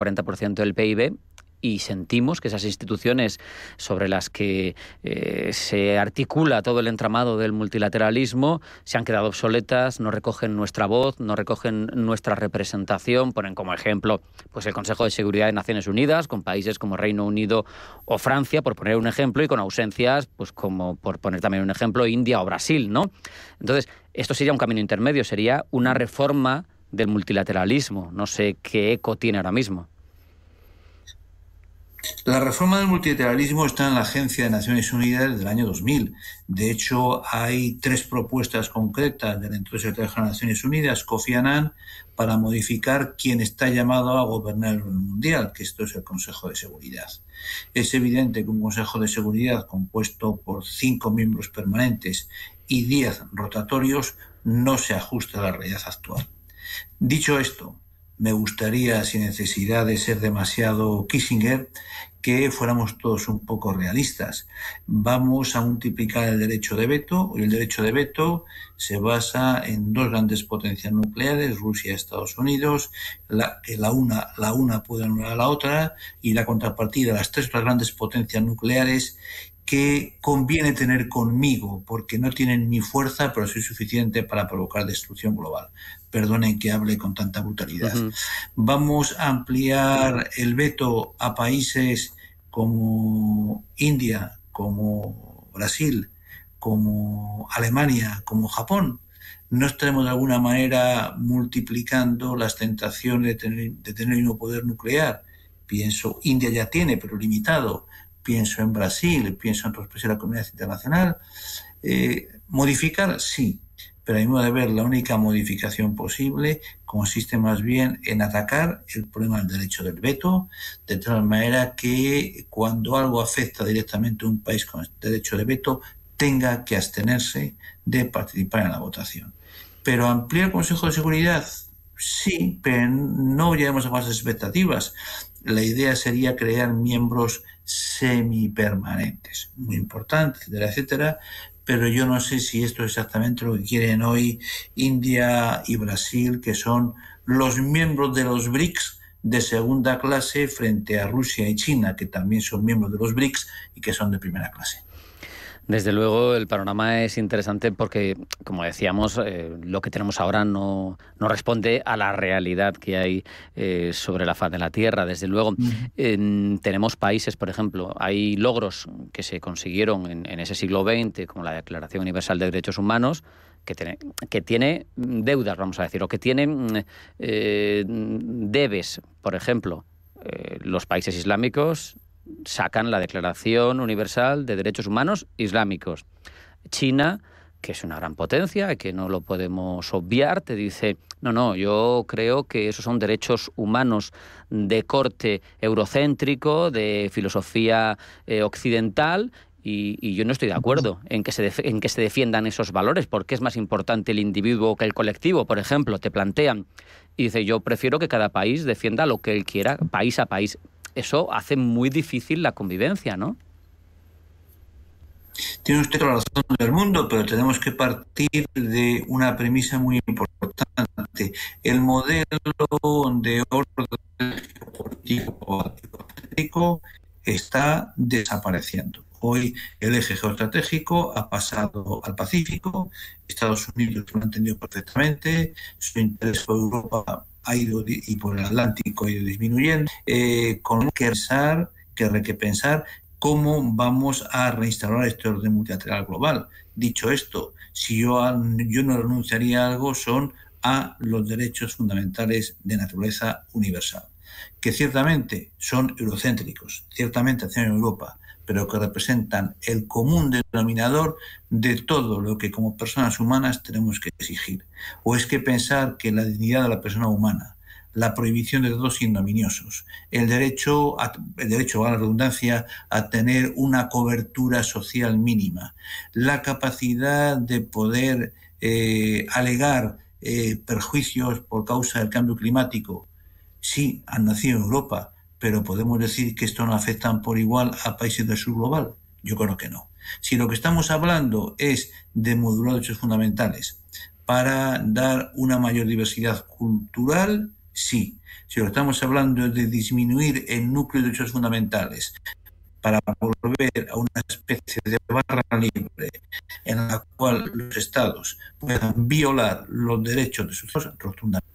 40% del PIB, y sentimos que esas instituciones sobre las que se articula todo el entramado del multilateralismo se han quedado obsoletas, no recogen nuestra voz, no recogen nuestra representación. Ponen como ejemplo pues el Consejo de Seguridad de Naciones Unidas, con países como Reino Unido o Francia, por poner un ejemplo, y con ausencias, pues como por poner también un ejemplo, India o Brasil, ¿no? Entonces, esto sería un camino intermedio, sería una reforma del multilateralismo. No sé qué eco tiene ahora mismo. La reforma del multilateralismo está en la Agencia de Naciones Unidas del año 2000. De hecho, hay 3 propuestas concretas del entonces secretario general de Naciones Unidas, Kofi Annan, para modificar quién está llamado a gobernar el orden mundial, que esto es el Consejo de Seguridad. Es evidente que un Consejo de Seguridad compuesto por 5 miembros permanentes y 10 rotatorios no se ajusta a la realidad actual. Dicho esto, me gustaría, sin necesidad de ser demasiado Kissinger, que fuéramos todos un poco realistas. Vamos a multiplicar el derecho de veto, y el derecho de veto se basa en 2 grandes potencias nucleares, Rusia y Estados Unidos, que la una puede anular a la otra, y la contrapartida, las 3 grandes potencias nucleares que conviene tener conmigo, porque no tienen mi fuerza, pero soy suficiente para provocar destrucción global. Perdonen que hable con tanta brutalidad. Vamos a ampliar el veto a países como India, como Brasil, como Alemania, como Japón. No estaremos de alguna manera multiplicando las tentaciones de tener un poder nuclear. Pienso, India ya tiene, pero limitado. Pienso en Brasil, pienso en otros países de la comunidad internacional. Modificar, sí, pero a mi modo de ver, la única modificación posible consiste más bien en atacar el problema del derecho del veto, de tal manera que cuando algo afecta directamente a un país con el derecho de veto, tenga que abstenerse de participar en la votación. Pero ampliar el Consejo de Seguridad, sí, pero no lleguemos a falsas expectativas. La idea sería crear miembros semipermanentes, muy importante, etcétera, etcétera, pero yo no sé si esto es exactamente lo que quieren hoy India y Brasil, que son los miembros de los BRICS de segunda clase frente a Rusia y China, que también son miembros de los BRICS y que son de primera clase. Desde luego el panorama es interesante porque, como decíamos, lo que tenemos ahora no responde a la realidad que hay sobre la faz de la Tierra. Desde luego, tenemos países, por ejemplo, hay logros que se consiguieron en ese siglo XX, como la Declaración Universal de Derechos Humanos, que tiene deudas, vamos a decir, o que tienen debes. Por ejemplo, los países islámicos sacan la Declaración Universal de Derechos Humanos Islámicos. China, que es una gran potencia, que no lo podemos obviar, te dice, no, yo creo que esos son derechos humanos de corte eurocéntrico, de filosofía occidental, y yo no estoy de acuerdo en que se defiendan esos valores, porque es más importante el individuo que el colectivo, por ejemplo, te plantean. Y dice, yo prefiero que cada país defienda lo que él quiera, país a país. Eso hace muy difícil la convivencia, ¿no? Tiene usted toda la razón del mundo, pero tenemos que partir de una premisa muy importante. El modelo de orden geopolítico está desapareciendo. Hoy el eje geoestratégico ha pasado al Pacífico, Estados Unidos lo ha entendido perfectamente, su interés por Europa ha ido y por el Atlántico ha ido disminuyendo, con que pensar cómo vamos a reinstalar este orden multilateral global. Dicho esto, si yo no renunciaría a algo, son a los derechos fundamentales de naturaleza universal, que ciertamente son eurocéntricos, ciertamente hacen en Europa, pero que representan el común denominador de todo lo que como personas humanas tenemos que exigir. ¿O es que pensar que la dignidad de la persona humana, la prohibición de tratos ignominiosos, el derecho a la redundancia a tener una cobertura social mínima, la capacidad de poder alegar perjuicios por causa del cambio climático, sí, han nacido en Europa, pero podemos decir que esto no afecta por igual a países del sur global? Yo creo que no. Si lo que estamos hablando es de modular derechos fundamentales para dar una mayor diversidad cultural, sí. si lo estamos hablando de disminuir el núcleo de derechos fundamentales para volver a una especie de barra libre en la cual los estados puedan violar los derechos de sus ciudadanos, rotundamente.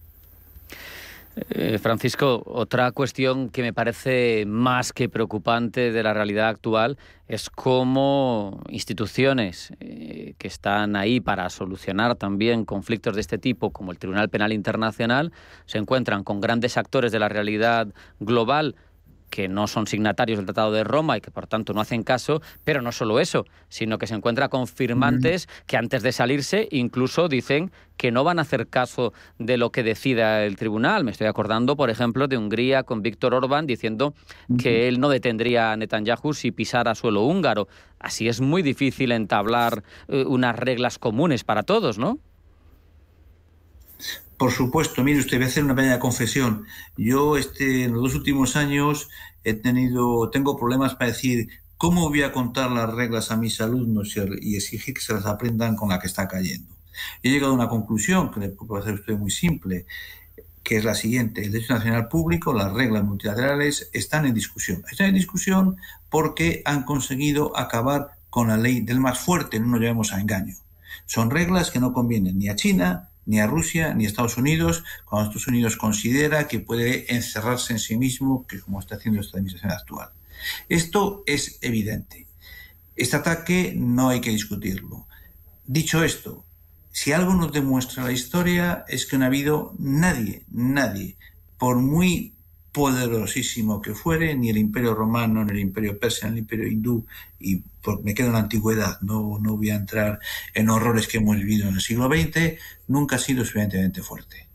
Francisco, otra cuestión que me parece más que preocupante de la realidad actual es cómo instituciones que están ahí para solucionar también conflictos de este tipo, como el Tribunal Penal Internacional, se encuentran con grandes actores de la realidad global que no son signatarios del Tratado de Roma y que por tanto no hacen caso, pero no solo eso, sino que se encuentra con firmantes que antes de salirse incluso dicen que no van a hacer caso de lo que decida el tribunal. Me estoy acordando, por ejemplo, de Hungría con Viktor Orbán diciendo que él no detendría a Netanyahu si pisara suelo húngaro. Así es muy difícil entablar unas reglas comunes para todos, ¿no? Por supuesto, mire usted, voy a hacer una pequeña confesión. Yo en los 2 últimos años tengo problemas para decir cómo voy a contar las reglas a mis alumnos y exigir que se las aprendan con la que está cayendo. He llegado a una conclusión que le puedo hacer a usted muy simple, que es la siguiente: el derecho nacional público, las reglas multilaterales están en discusión. Están en discusión porque han conseguido acabar con la ley del más fuerte, no nos llevemos a engaño. Son reglas que no convienen ni a China, ni a Rusia, ni a Estados Unidos, cuando Estados Unidos considera que puede encerrarse en sí mismo, que como está haciendo esta administración actual. Esto es evidente. Este ataque no hay que discutirlo. Dicho esto, si algo nos demuestra la historia es que no ha habido nadie, por muy poderosísimo que fuere, ni el Imperio Romano, ni el Imperio Persa, ni el Imperio Hindú, y me quedo en la antigüedad, no voy a entrar en horrores que hemos vivido en el siglo XX, nunca ha sido suficientemente fuerte.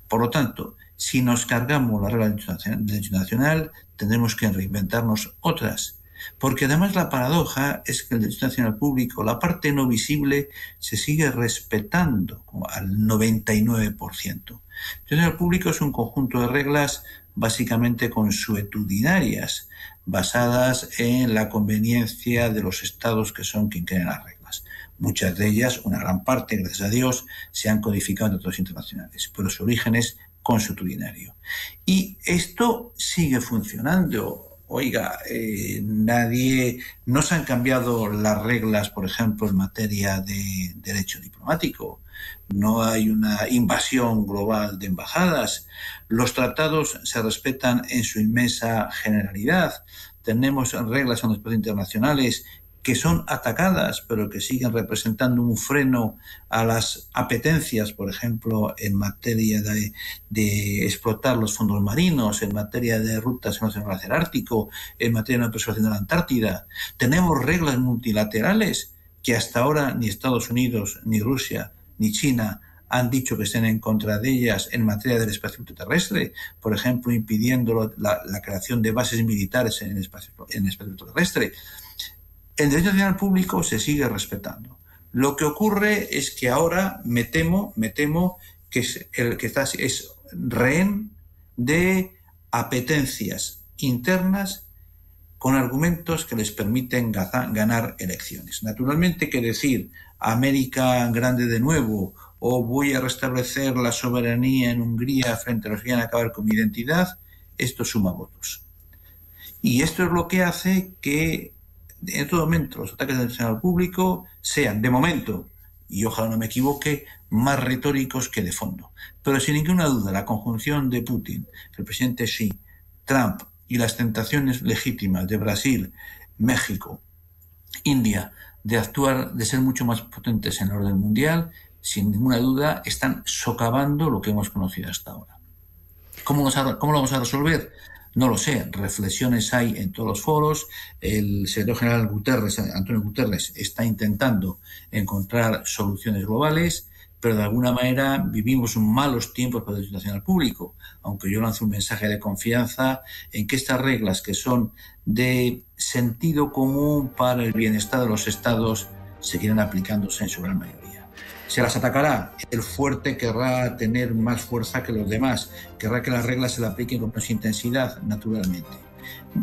Por lo tanto, si nos cargamos la regla del derecho nacional, tendremos que reinventarnos otras. Porque además la paradoja es que el derecho nacional público, la parte no visible, se sigue respetando al 99%. El derecho nacional público es un conjunto de reglas básicamente consuetudinarias, basadas en la conveniencia de los estados que son quien crean las reglas. Muchas de ellas, una gran parte, gracias a Dios, se han codificado en tratados internacionales, pero su origen es consuetudinario. Y esto sigue funcionando. Oiga, no se han cambiado las reglas, por ejemplo, en materia de derecho diplomático. No hay una invasión global de embajadas. Los tratados se respetan en su inmensa generalidad. Tenemos reglas en los tratados internacionales que son atacadas, pero que siguen representando un freno a las apetencias, por ejemplo, en materia de explotar los fondos marinos, en materia de rutas en el Océano Ártico, en materia de la preservación de la Antártida. Tenemos reglas multilaterales que hasta ahora ni Estados Unidos, ni Rusia, ni China han dicho que estén en contra de ellas en materia del espacio terrestre, por ejemplo, impidiendo la creación de bases militares en el espacio terrestre. El derecho nacional público se sigue respetando. Lo que ocurre es que ahora me temo que el que está es rehén de apetencias internas con argumentos que les permiten ganar elecciones. Naturalmente, que decir América grande de nuevo o voy a restablecer la soberanía en Hungría frente a los que quieren acabar con mi identidad, esto suma votos. Y esto es lo que hace que en todo momento los ataques del nacional público sean, de momento, y ojalá no me equivoque, más retóricos que de fondo. Pero sin ninguna duda, la conjunción de Putin, el presidente Xi, Trump y las tentaciones legítimas de Brasil, México, India, de ser mucho más potentes en el orden mundial, sin ninguna duda están socavando lo que hemos conocido hasta ahora. ¿Cómo lo vamos a resolver? No lo sé, reflexiones hay en todos los foros. El secretario general Antonio Guterres, está intentando encontrar soluciones globales, pero de alguna manera vivimos malos tiempos para el derecho nacional público, aunque yo lance un mensaje de confianza en que estas reglas, que son de sentido común para el bienestar de los estados, seguirán aplicándose en su gran mayoría. Se las atacará. El fuerte querrá tener más fuerza que los demás, querrá que las reglas se le apliquen con más intensidad, naturalmente.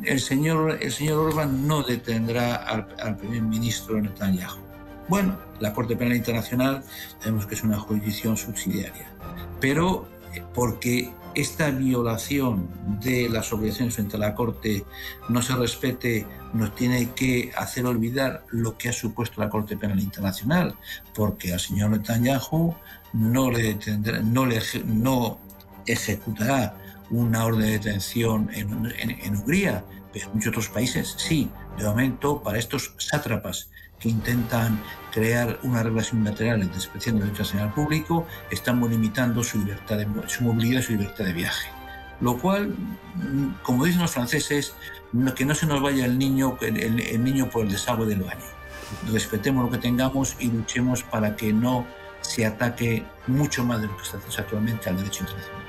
El señor Orbán no detendrá al primer ministro Netanyahu. Bueno, la Corte Penal Internacional sabemos que es una jurisdicción subsidiaria, pero porque esta violación de las obligaciones frente a la Corte no se respete, nos tiene que hacer olvidar lo que ha supuesto la Corte Penal Internacional, porque al señor Netanyahu no ejecutará una orden de detención en Hungría, pero en muchos otros países sí. De momento, para estos sátrapas que intentan crear una relación bilateral despreciando el derecho nacional público, estamos limitando su movilidad y su libertad de viaje. Lo cual, como dicen los franceses, que no se nos vaya el niño por el desagüe del baño. Respetemos lo que tengamos y luchemos para que no se ataque mucho más de lo que se hace actualmente al derecho internacional.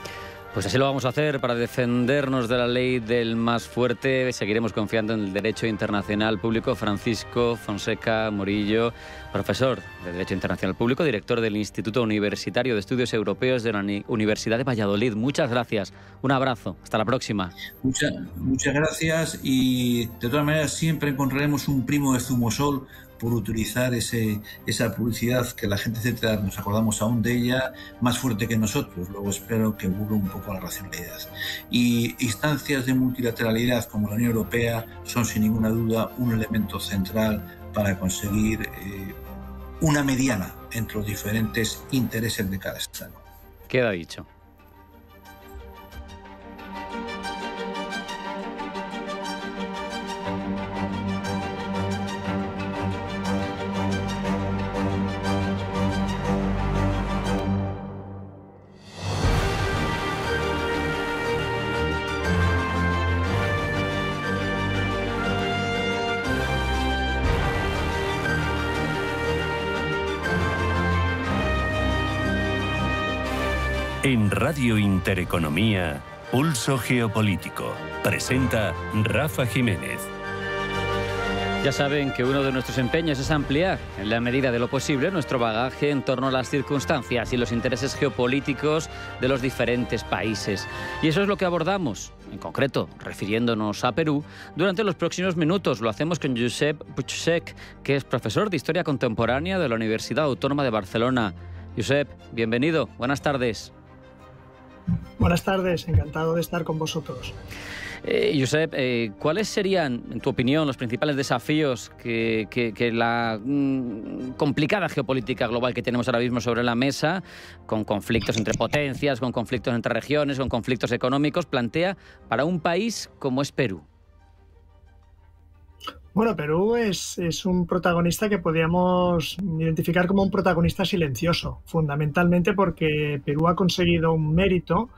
Pues así lo vamos a hacer para defendernos de la ley del más fuerte. Seguiremos confiando en el derecho internacional público. Francisco Fonseca Morillo, profesor de Derecho Internacional Público, director del Instituto Universitario de Estudios Europeos de la Universidad de Valladolid. Muchas gracias. Un abrazo. Hasta la próxima. Muchas gracias, y de todas maneras siempre encontraremos un primo de Zumosol por utilizar esa publicidad que la gente etcétera, nos acordamos aún de ella, más fuerte que nosotros. Luego espero que vuelva un poco a la racionalidad. Y instancias de multilateralidad como la Unión Europea son sin ninguna duda un elemento central para conseguir una mediana entre los diferentes intereses de cada Estado. Queda dicho. En Radio Intereconomía, Pulso Geopolítico. Presenta Rafa Jiménez. Ya saben que uno de nuestros empeños es ampliar, en la medida de lo posible, nuestro bagaje en torno a las circunstancias y los intereses geopolíticos de los diferentes países. Y eso es lo que abordamos, en concreto, refiriéndonos a Perú, durante los próximos minutos. Lo hacemos con Josep Puigcercós, que es profesor de Historia Contemporánea de la Universidad Autónoma de Barcelona. Josep, bienvenido. Buenas tardes. Buenas tardes, encantado de estar con vosotros. Josep, ¿cuáles serían, en tu opinión, los principales desafíos que la complicada geopolítica global que tenemos ahora mismo sobre la mesa, con conflictos entre potencias, con conflictos entre regiones, con conflictos económicos, plantea para un país como es Perú? Bueno, Perú es un protagonista que podríamos identificar como un protagonista silencioso, fundamentalmente porque Perú ha conseguido un mérito,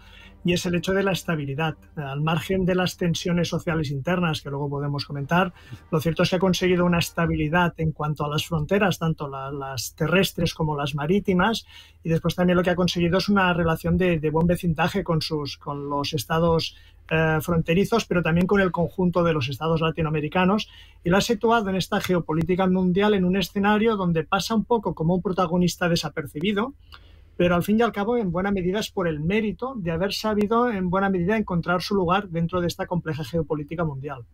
y es el hecho de la estabilidad. Al margen de las tensiones sociales internas, que luego podemos comentar, lo cierto es que ha conseguido una estabilidad en cuanto a las fronteras, tanto las terrestres como las marítimas, y después también lo que ha conseguido es una relación de buen vecindaje con los estados fronterizos, pero también con el conjunto de los estados latinoamericanos, y lo ha situado en esta geopolítica mundial en un escenario donde pasa un poco como un protagonista desapercibido, pero al fin y al cabo en buena medida es por el mérito de haber sabido en buena medida encontrar su lugar dentro de esta compleja geopolítica mundial.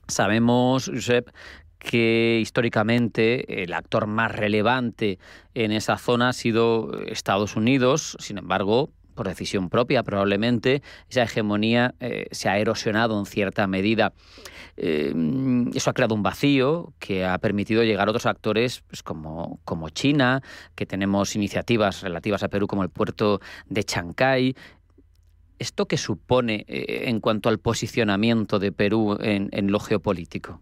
Sabemos, Josep, que históricamente el actor más relevante en esa zona ha sido Estados Unidos. Sin embargo, por decisión propia, probablemente esa hegemonía se ha erosionado en cierta medida. Eso ha creado un vacío que ha permitido llegar a otros actores pues, como China, que tenemos iniciativas relativas a Perú como el puerto de Chancay. ¿Esto qué supone en cuanto al posicionamiento de Perú en lo geopolítico?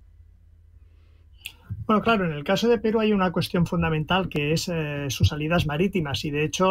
Bueno, claro, en el caso de Perú hay una cuestión fundamental que es sus salidas marítimas, y de hecho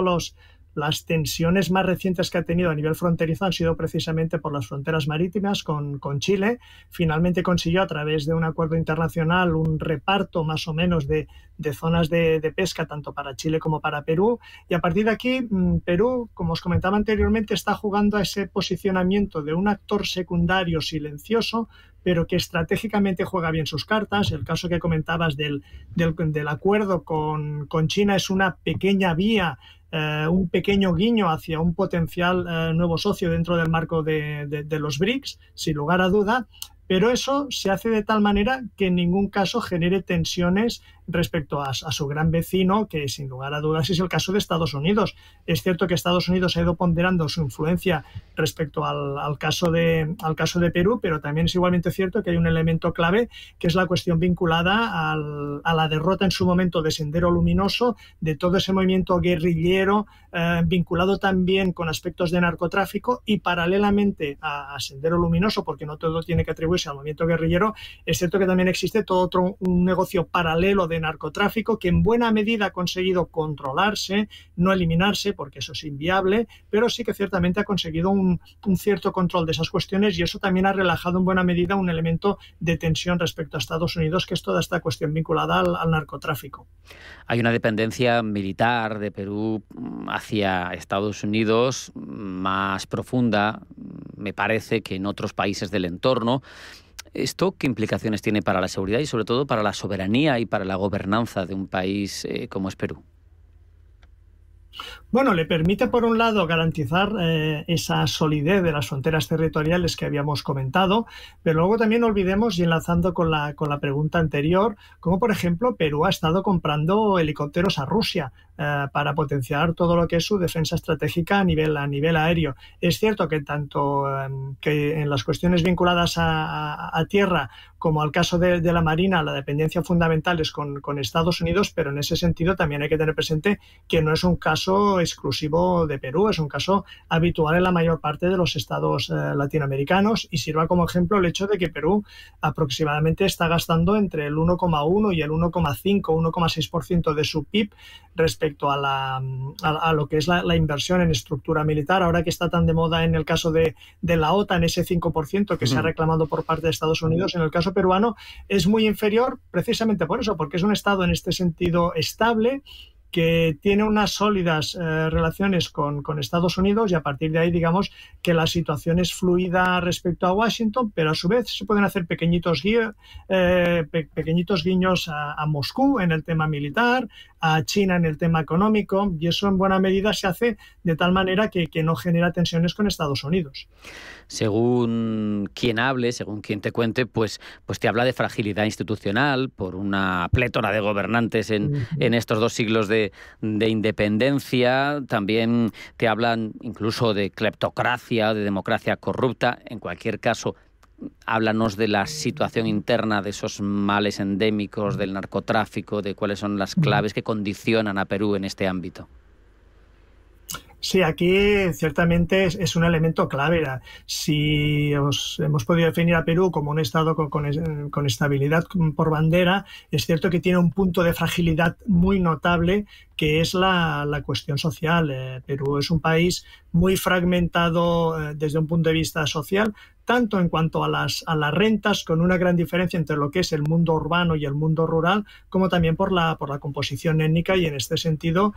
las tensiones más recientes que ha tenido a nivel fronterizo han sido precisamente por las fronteras marítimas con Chile. Finalmente consiguió, a través de un acuerdo internacional, un reparto más o menos de zonas de pesca tanto para Chile como para Perú, y a partir de aquí Perú, como os comentaba anteriormente, está jugando a ese posicionamiento de un actor secundario silencioso, pero que estratégicamente juega bien sus cartas. El caso que comentabas del acuerdo con China es una pequeña vía, un pequeño guiño hacia un potencial nuevo socio dentro del marco de los BRICS, sin lugar a duda, pero eso se hace de tal manera que en ningún caso genere tensiones respecto a su gran vecino, que sin lugar a dudas es el caso de Estados Unidos. Es cierto que Estados Unidos ha ido ponderando su influencia respecto al caso de Perú, pero también es igualmente cierto que hay un elemento clave, que es la cuestión vinculada a la derrota en su momento de Sendero Luminoso, de todo ese movimiento guerrillero vinculado también con aspectos de narcotráfico, y paralelamente a Sendero Luminoso, porque no todo tiene que atribuirse al movimiento guerrillero, es cierto que también existe todo un negocio paralelo de narcotráfico que en buena medida ha conseguido controlarse, no eliminarse, porque eso es inviable, pero sí que ciertamente ha conseguido un cierto control de esas cuestiones, y eso también ha relajado en buena medida un elemento de tensión respecto a Estados Unidos, que es toda esta cuestión vinculada al narcotráfico. Hay una dependencia militar de Perú hacia Estados Unidos más profunda, me parece, que en otros países del entorno. ¿Esto qué implicaciones tiene para la seguridad y sobre todo para la soberanía y para la gobernanza de un país como es Perú? Bueno, le permite, por un lado, garantizar esa solidez de las fronteras territoriales que habíamos comentado, pero luego también no olvidemos, y enlazando con la pregunta anterior, como por ejemplo Perú ha estado comprando helicópteros a Rusia para potenciar todo lo que es su defensa estratégica a nivel aéreo. Es cierto que tanto que en las cuestiones vinculadas a tierra como al caso de la Marina, la dependencia fundamental es con Estados Unidos, pero en ese sentido también hay que tener presente que no es un caso exclusivo de Perú, es un caso habitual en la mayor parte de los estados latinoamericanos, y sirva como ejemplo el hecho de que Perú aproximadamente está gastando entre el 1,1 y el 1,5-1,6% de su PIB respecto a lo que es la inversión en estructura militar. Ahora que está tan de moda en el caso de la OTAN, ese 5% que se ha reclamado por parte de Estados Unidos, en el caso peruano es muy inferior, precisamente por eso, porque es un estado en este sentido estable, que tiene unas sólidas relaciones con Estados Unidos, y a partir de ahí digamos que la situación es fluida respecto a Washington, pero a su vez se pueden hacer pequeñitos guiños a Moscú en el tema militar, a China en el tema económico, y eso en buena medida se hace de tal manera que no genera tensiones con Estados Unidos. Según quien hable, según quien te cuente, pues te habla de fragilidad institucional por una plétora de gobernantes en estos 2 siglos de independencia. También te hablan incluso de cleptocracia, de democracia corrupta. En cualquier caso, háblanos de la situación interna, de esos males endémicos, del narcotráfico, de cuáles son las claves que condicionan a Perú en este ámbito. Sí, aquí ciertamente es un elemento clave. Si hemos podido definir a Perú como un estado con estabilidad por bandera, es cierto que tiene un punto de fragilidad muy notable, que es la cuestión social. Perú es un país muy fragmentado desde un punto de vista social, tanto en cuanto a las rentas, con una gran diferencia entre lo que es el mundo urbano y el mundo rural, como también por la composición étnica, y en este sentido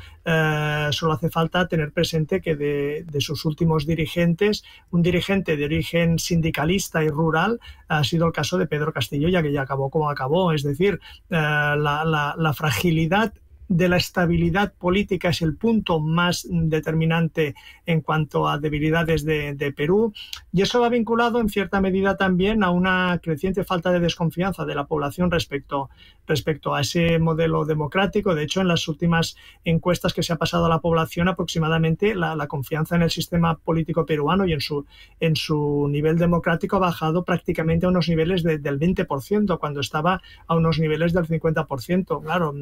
solo hace falta tener presente que de sus últimos dirigentes, un dirigente de origen sindicalista y rural ha sido el caso de Pedro Castillo, ya que ya acabó como acabó. Es decir, la fragilidad de la estabilidad política es el punto más determinante en cuanto a debilidades de Perú, y eso va vinculado en cierta medida también a una creciente falta de desconfianza de la población respecto a ese modelo democrático. De hecho, en las últimas encuestas que se ha pasado a la población, aproximadamente la confianza en el sistema político peruano y en su nivel democrático ha bajado prácticamente a unos niveles del 20%, cuando estaba a unos niveles del 50%. Claro,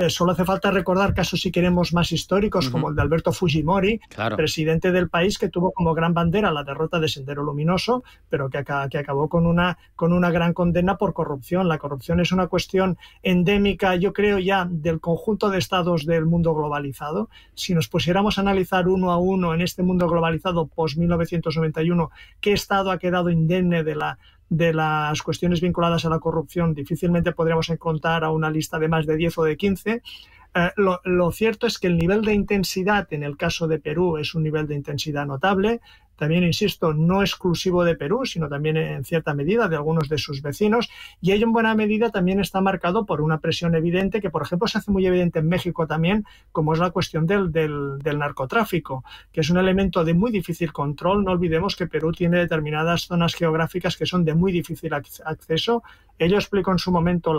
solo hace falta recordar casos, si queremos, más históricos, como el de Alberto Fujimori, presidente del país, que tuvo como gran bandera la derrota de Sendero Luminoso, pero que acabó con una gran condena por corrupción. La corrupción es una cuestión endémica, yo creo, ya del conjunto de estados del mundo globalizado. Si nos pusiéramos a analizar uno a uno en este mundo globalizado post-1991, qué estado ha quedado indemne de las cuestiones vinculadas a la corrupción, difícilmente podríamos encontrar a una lista de más de 10 o de 15. Lo cierto es que el nivel de intensidad en el caso de Perú es un nivel de intensidad notable. También, insisto, no exclusivo de Perú, sino también en cierta medida de algunos de sus vecinos, y ello en buena medida también está marcado por una presión evidente que, por ejemplo, se hace muy evidente en México también, como es la cuestión del narcotráfico, que es un elemento de muy difícil control. No olvidemos que Perú tiene determinadas zonas geográficas que son de muy difícil acceso. Ello explicó en su momento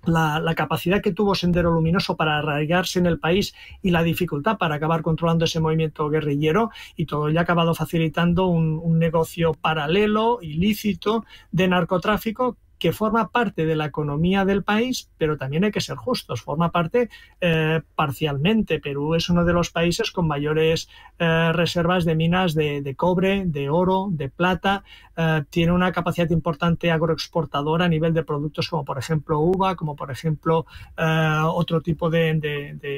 la capacidad que tuvo Sendero Luminoso para arraigarse en el país y la dificultad para acabar controlando ese movimiento guerrillero, y todo ello ha acabado facilitando un negocio paralelo, ilícito, de narcotráfico, que forma parte de la economía del país, pero también hay que ser justos, forma parte parcialmente. Perú es uno de los países con mayores reservas de minas de cobre, de oro, de plata, tiene una capacidad importante agroexportadora a nivel de productos como por ejemplo uva, como por ejemplo otro tipo de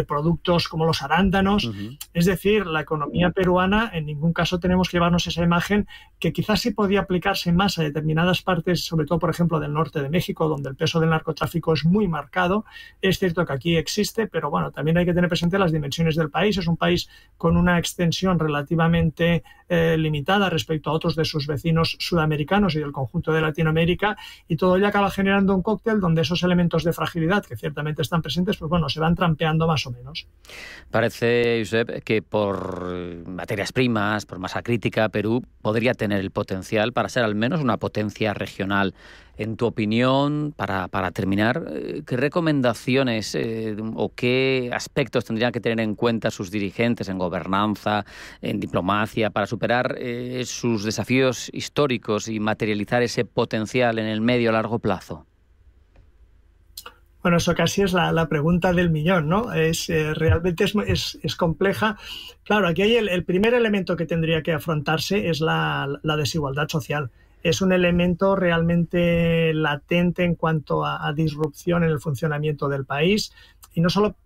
productos como los arándanos. Es decir, la economía peruana, en ningún caso tenemos que llevarnos esa imagen, que quizás sí podía aplicarse más a determinadas partes, sobre todo por ejemplo del norte de México, donde el peso del narcotráfico es muy marcado. Es cierto que aquí existe, pero bueno, también hay que tener presente las dimensiones del país. Es un país con una extensión relativamente limitada respecto a otros de sus vecinos sudamericanos y del conjunto de Latinoamérica, y todo ello acaba generando un cóctel donde esos elementos de fragilidad que ciertamente están presentes, pues bueno, se van trampeando más o menos. Parece, Josep, que por materias primas, por masa crítica, Perú podría tener el potencial para ser al menos una potencia regional. En tu opinión, para terminar, ¿qué recomendaciones o qué aspectos tendrían que tener en cuenta sus dirigentes en gobernanza, en diplomacia, para superar sus desafíos históricos y materializar ese potencial en el medio a largo plazo? Bueno, eso casi es la pregunta del millón, ¿no? Realmente es compleja. Claro, aquí hay el primer elemento que tendría que afrontarse es la desigualdad social. Es un elemento realmente latente en cuanto a disrupción en el funcionamiento del país. Y no solo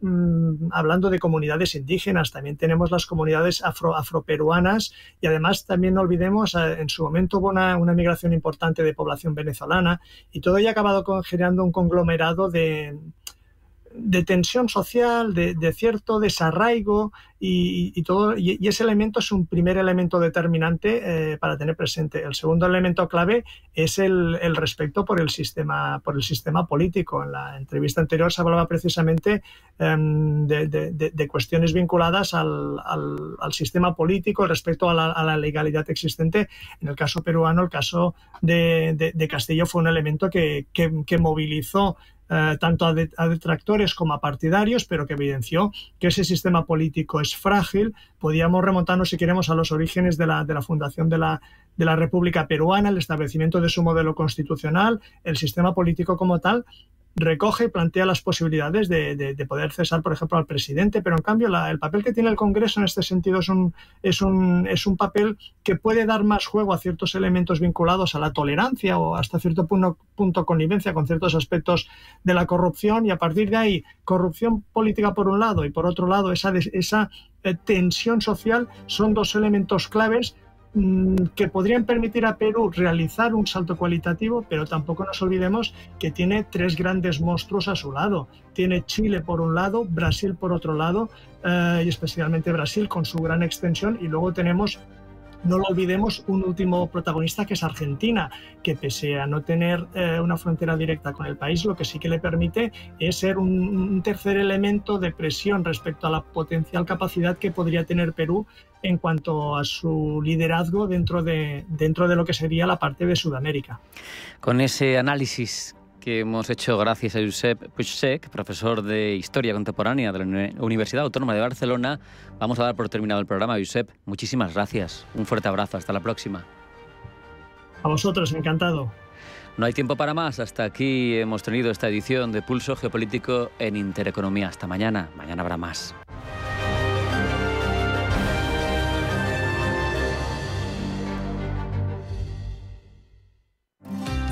hablando de comunidades indígenas, también tenemos las comunidades afroperuanas, y además también no olvidemos, en su momento hubo una migración importante de población venezolana, y todo ello ha acabado generando un conglomerado de tensión social, de cierto desarraigo, y ese elemento es un primer elemento determinante para tener presente. El segundo elemento clave es el respeto por el sistema político. En la entrevista anterior se hablaba precisamente de cuestiones vinculadas al sistema político, el respeto a la legalidad existente. En el caso peruano, el caso de Castillo fue un elemento que movilizó tanto a detractores como a partidarios, pero que evidenció que ese sistema político es frágil. Podíamos remontarnos, si queremos, a los orígenes de la fundación de la República Peruana, el establecimiento de su modelo constitucional. El sistema político como tal recoge y plantea las posibilidades de poder cesar, por ejemplo, al presidente, pero en cambio el papel que tiene el Congreso en este sentido es un papel que puede dar más juego a ciertos elementos vinculados a la tolerancia o hasta cierto punto connivencia con ciertos aspectos de la corrupción, y a partir de ahí corrupción política por un lado y por otro lado esa tensión social son dos elementos claves que podrían permitir a Perú realizar un salto cualitativo, pero tampoco nos olvidemos que tiene tres grandes monstruos a su lado. Tiene Chile por un lado, Brasil por otro lado, y especialmente Brasil con su gran extensión, y luego tenemos, no lo olvidemos, un último protagonista que es Argentina, que pese a no tener una frontera directa con el país, lo que sí que le permite es ser un tercer elemento de presión respecto a la potencial capacidad que podría tener Perú en cuanto a su liderazgo dentro de lo que sería la parte de Sudamérica. Con ese análisis que hemos hecho gracias a Josep Puigsech, profesor de Historia Contemporánea de la Universidad Autónoma de Barcelona, vamos a dar por terminado el programa. Josep, muchísimas gracias. Un fuerte abrazo. Hasta la próxima. A vosotros, encantado. No hay tiempo para más. Hasta aquí hemos tenido esta edición de Pulso Geopolítico en Intereconomía. Hasta mañana. Mañana habrá más.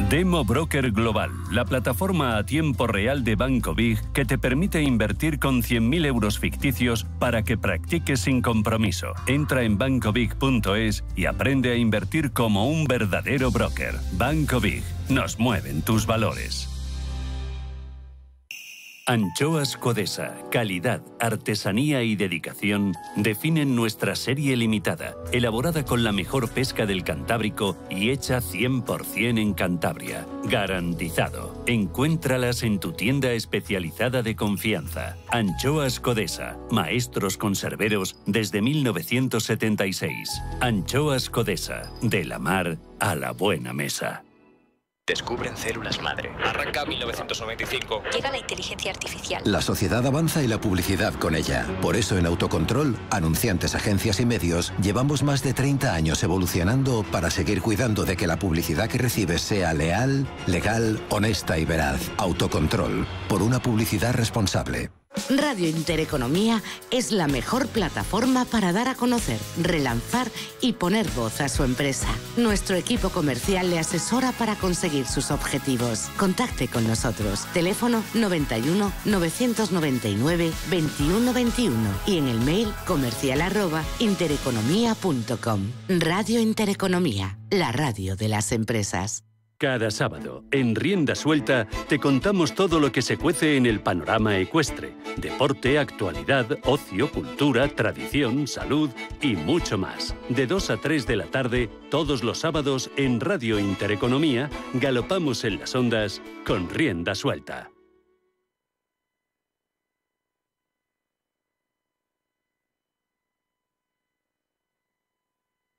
Demo Broker Global, la plataforma a tiempo real de Banco Big que te permite invertir con 100.000 euros ficticios para que practiques sin compromiso. Entra en bancobig.es y aprende a invertir como un verdadero broker. Banco Big, nos mueven tus valores. Anchoas Codesa, calidad, artesanía y dedicación definen nuestra serie limitada, elaborada con la mejor pesca del Cantábrico y hecha 100% en Cantabria. Garantizado. Encuéntralas en tu tienda especializada de confianza. Anchoas Codesa, maestros conserveros desde 1976. Anchoas Codesa, de la mar a la buena mesa. Descubren células madre. Arranca 1995. Llega la inteligencia artificial. La sociedad avanza y la publicidad con ella. Por eso en Autocontrol, anunciantes, agencias y medios, llevamos más de 30 años evolucionando para seguir cuidando de que la publicidad que recibes sea leal, legal, honesta y veraz. Autocontrol. Por una publicidad responsable. Radio Intereconomía es la mejor plataforma para dar a conocer, relanzar y poner voz a su empresa. Nuestro equipo comercial le asesora para conseguir sus objetivos. Contacte con nosotros. Teléfono 91 999 2121 y en el mail comercial@intereconomia.com. Radio Intereconomía, la radio de las empresas. Cada sábado, en Rienda Suelta, te contamos todo lo que se cuece en el panorama ecuestre. Deporte, actualidad, ocio, cultura, tradición, salud y mucho más. De 2 a 3 de la tarde, todos los sábados, en Radio Intereconomía, galopamos en las ondas con Rienda Suelta.